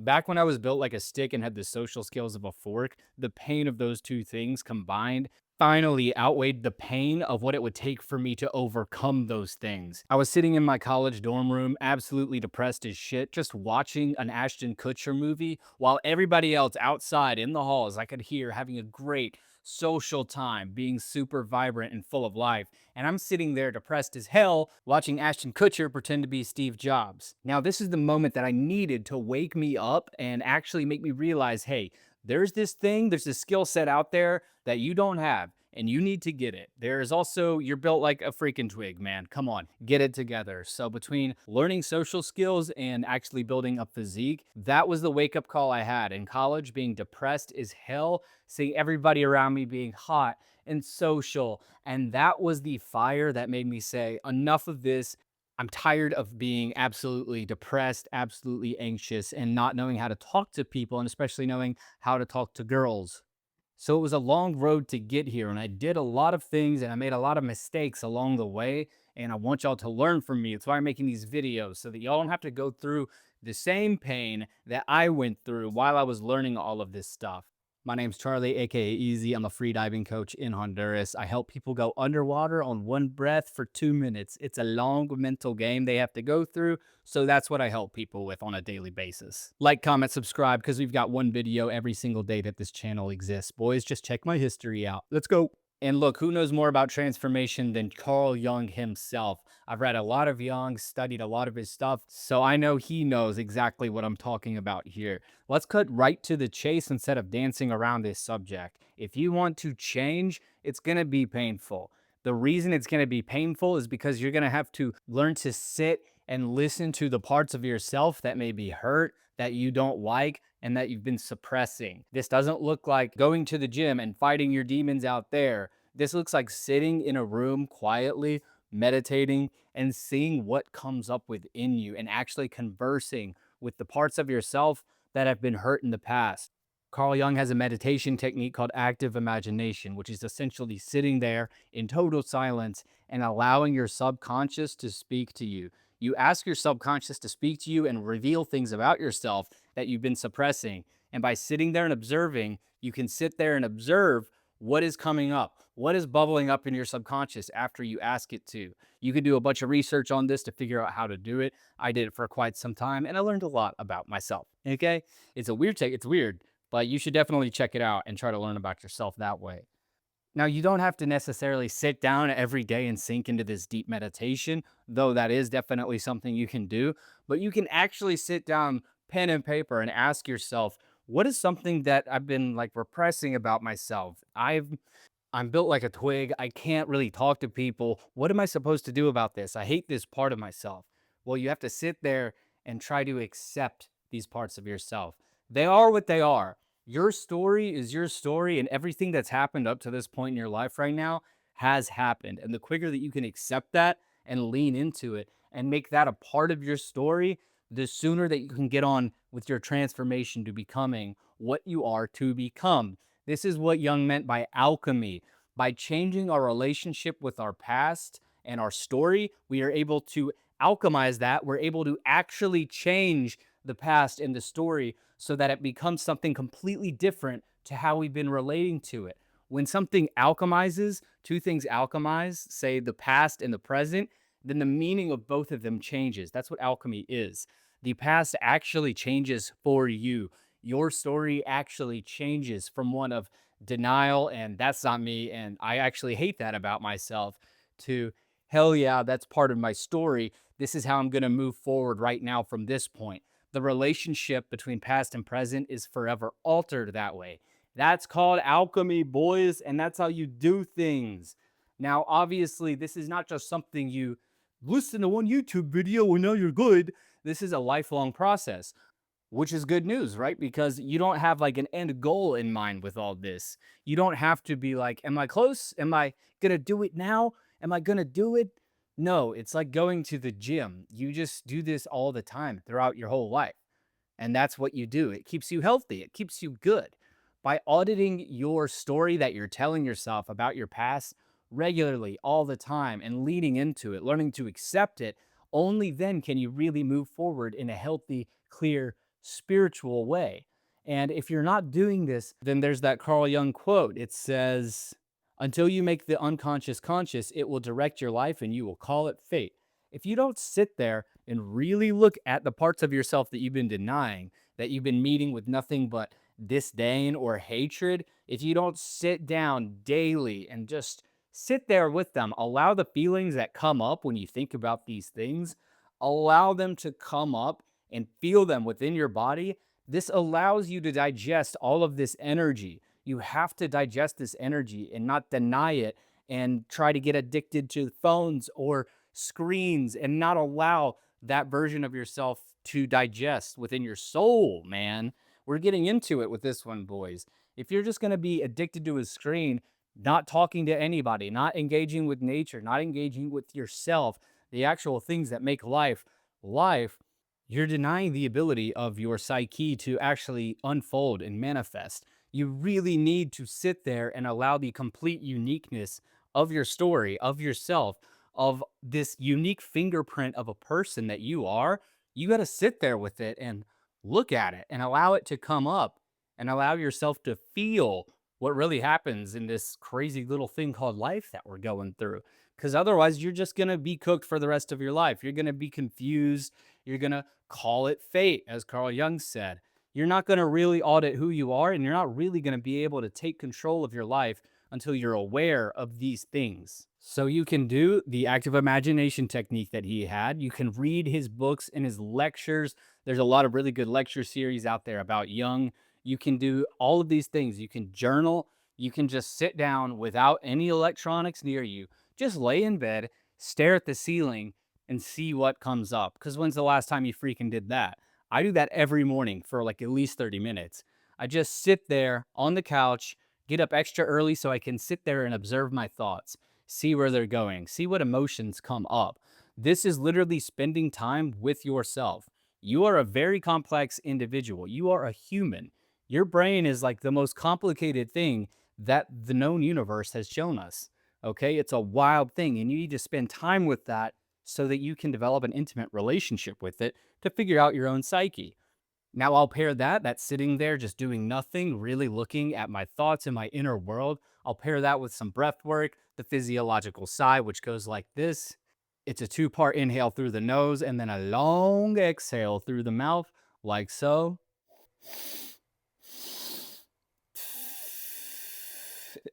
Back when I was built like a stick and had the social skills of a fork, the pain of those two things combined finally outweighed the pain of what it would take for me to overcome those things. I was sitting in my college dorm room, absolutely depressed as shit, just watching an Ashton Kutcher movie while everybody else outside in the halls I could hear having a great social time, being super vibrant and full of life. And I'm sitting there depressed as hell watching Ashton Kutcher pretend to be Steve Jobs. Now, this is the moment that I needed to wake me up and actually make me realize, hey, there's this thing, there's this skill set out there that you don't have, and you need to get it. There is also, you're built like a freaking twig, man. Come on, get it together. So, between learning social skills and actually building a physique, that was the wake up call I had in college, being depressed as hell, seeing everybody around me being hot and social. And that was the fire that made me say, enough of this. I'm tired of being absolutely depressed, absolutely anxious, and not knowing how to talk to people, and especially knowing how to talk to girls. So it was a long road to get here, and I did a lot of things and I made a lot of mistakes along the way. And I want y'all to learn from me. That's why I'm making these videos so that y'all don't have to go through the same pain that I went through while I was learning all of this stuff. My name's Charlie, aka Easy. I'm a free diving coach in Honduras. I help people go underwater on one breath for 2 minutes. It's a long mental game they have to go through. So that's what I help people with on a daily basis. Like, comment, subscribe, because we've got one video every single day that this channel exists. Boys, just check my history out. Let's go. And look, who knows more about transformation than Carl Jung himself? I've read a lot of Jung, studied a lot of his stuff, so I know he knows exactly what I'm talking about here. Let's cut right to the chase instead of dancing around this subject. If you want to change, it's going to be painful. The reason it's going to be painful is because you're going to have to learn to sit and listen to the parts of yourself that may be hurt, that you don't like, and that you've been suppressing. This doesn't look like going to the gym and fighting your demons out there. This looks like sitting in a room quietly, meditating, and seeing what comes up within you and actually conversing with the parts of yourself that have been hurt in the past. Carl Jung has a meditation technique called active imagination, which is essentially sitting there in total silence and allowing your subconscious to speak to you. You ask your subconscious to speak to you and reveal things about yourself that you've been suppressing. And by sitting there and observing, you can sit there and observe what is coming up, what is bubbling up in your subconscious after you ask it to. You can do a bunch of research on this to figure out how to do it. I did it for quite some time and I learned a lot about myself. Okay. It's a weird take. It's weird, but you should definitely check it out and try to learn about yourself that way. Now, you don't have to necessarily sit down every day and sink into this deep meditation, though that is definitely something you can do. But you can actually sit down, pen and paper, and ask yourself, what is something that I've been like repressing about myself? I'm built like a twig. I can't really talk to people. What am I supposed to do about this? I hate this part of myself. Well, you have to sit there and try to accept these parts of yourself. They are what they are. Your story is your story, and everything that's happened up to this point in your life right now has happened. And the quicker that you can accept that and lean into it and make that a part of your story, the sooner that you can get on with your transformation to becoming what you are to become. This is what Jung meant by alchemy. By changing our relationship with our past and our story, we are able to alchemize that. We're able to actually change the past and the story so that it becomes something completely different to how we've been relating to it. When something alchemizes, two things alchemize, say the past and the present, then the meaning of both of them changes. That's what alchemy is. The past actually changes for you. Your story actually changes from one of denial and that's not me and I actually hate that about myself to hell yeah, that's part of my story. This is how I'm going to move forward right now from this point. The relationship between past and present is forever altered that way. That's called alchemy, boys, and that's how you do things. Now, obviously, this is not just something you listen to one YouTube video and now you're good. This is a lifelong process, which is good news, right? Because you don't have like an end goal in mind with all this. You don't have to be like, am I close? Am I going to do it now? Am I going to do it? No, it's like going to the gym. You just do this all the time throughout your whole life. And that's what you do. It keeps you healthy, it keeps you good. By auditing your story that you're telling yourself about your past regularly, all the time, and leading into it, learning to accept it, only then can you really move forward in a healthy, clear, spiritual way. And if you're not doing this, then there's that Carl Jung quote. It says, until you make the unconscious conscious, it will direct your life and you will call it fate. If you don't sit there and really look at the parts of yourself that you've been denying, that you've been meeting with nothing but disdain or hatred, if you don't sit down daily and just sit there with them, allow the feelings that come up when you think about these things, allow them to come up and feel them within your body. This allows you to digest all of this energy. You have to digest this energy and not deny it and try to get addicted to phones or screens and not allow that version of yourself to digest within your soul, man. We're getting into it with this one, boys. If you're just going to be addicted to a screen, not talking to anybody, not engaging with nature, not engaging with yourself, the actual things that make life, you're denying the ability of your psyche to actually unfold and manifest. You really need to sit there and allow the complete uniqueness of your story, of yourself, of this unique fingerprint of a person that you are. You got to sit there with it and look at it and allow it to come up and allow yourself to feel what really happens in this crazy little thing called life that we're going through. Because otherwise, you're just going to be cooked for the rest of your life. You're going to be confused. You're going to call it fate, as Carl Jung said. You're not going to really audit who you are, and you're not really going to be able to take control of your life until you're aware of these things. So you can do the active imagination technique that he had. You can read his books and his lectures. There's a lot of really good lecture series out there about Jung. You can do all of these things. You can journal. You can just sit down without any electronics near you. Just lay in bed, stare at the ceiling, and see what comes up. Because when's the last time you freaking did that? I do that every morning for like at least 30 minutes. I just sit there on the couch, get up extra early so I can sit there and observe my thoughts, see where they're going, see what emotions come up. This is literally spending time with yourself. You are a very complex individual. You are a human. Your brain is like the most complicated thing that the known universe has shown us. Okay, it's a wild thing, and you need to spend time with that so that you can develop an intimate relationship with it to figure out your own psyche. Now, I'll pair that sitting there just doing nothing, really looking at my thoughts and my inner world. I'll pair that with some breath work, the physiological sigh, which goes like this. It's a two-part inhale through the nose and then a long exhale through the mouth, like so.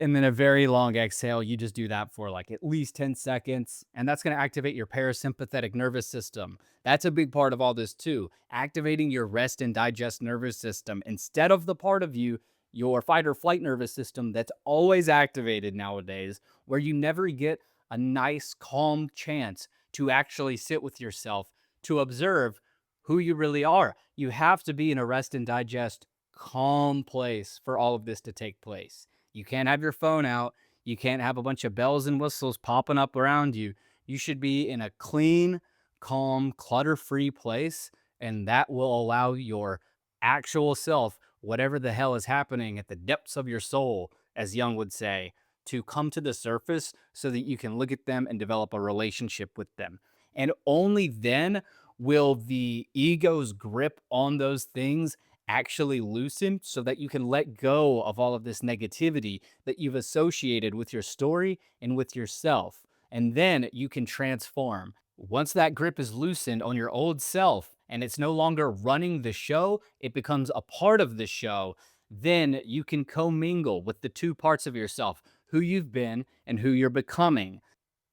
And then a very long exhale. You just do that for like at least 10 seconds. And that's going to activate your parasympathetic nervous system. That's a big part of all this too. Activating your rest and digest nervous system instead of the part of you, your fight or flight nervous system that's always activated nowadays, where you never get a nice, calm chance to actually sit with yourself to observe who you really are. You have to be in a rest and digest calm place for all of this to take place. You can't have your phone out. You can't have a bunch of bells and whistles popping up around you. You should be in a clean, calm, clutter free place. And that will allow your actual self, whatever the hell is happening at the depths of your soul, as Jung would say, to come to the surface so that you can look at them and develop a relationship with them. And only then will the ego's grip on those things actually loosen so that you can let go of all of this negativity that you've associated with your story and with yourself. And then you can transform. Once that grip is loosened on your old self and it's no longer running the show, it becomes a part of the show. Then you can commingle with the two parts of yourself, who you've been and who you're becoming.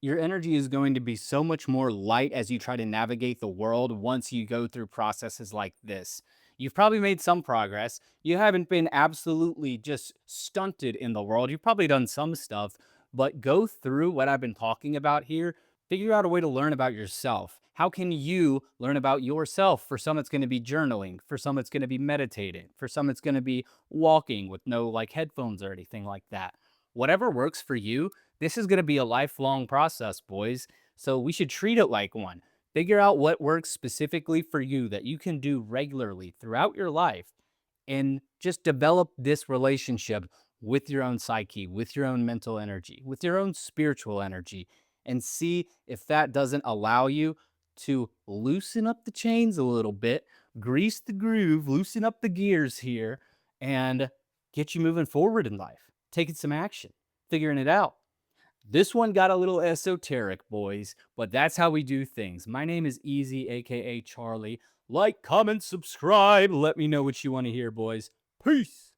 Your energy is going to be so much more light as you try to navigate the world once you go through processes like this. You've probably made some progress. You haven't been absolutely just stunted in the world. You've probably done some stuff, but go through what I've been talking about here. Figure out a way to learn about yourself. How can you learn about yourself? For some, it's going to be journaling. For some, it's going to be meditating. For some, it's going to be walking with no like headphones or anything like that. Whatever works for you, this is going to be a lifelong process, boys. So we should treat it like one. Figure out what works specifically for you that you can do regularly throughout your life and just develop this relationship with your own psyche, with your own mental energy, with your own spiritual energy, and see if that doesn't allow you to loosen up the chains a little bit, grease the groove, loosen up the gears here, and get you moving forward in life, taking some action, figuring it out. This one got a little esoteric, boys, but that's how we do things. My name is Easy, aka Charlie. Like, comment, subscribe. Let me know what you want to hear, boys. Peace.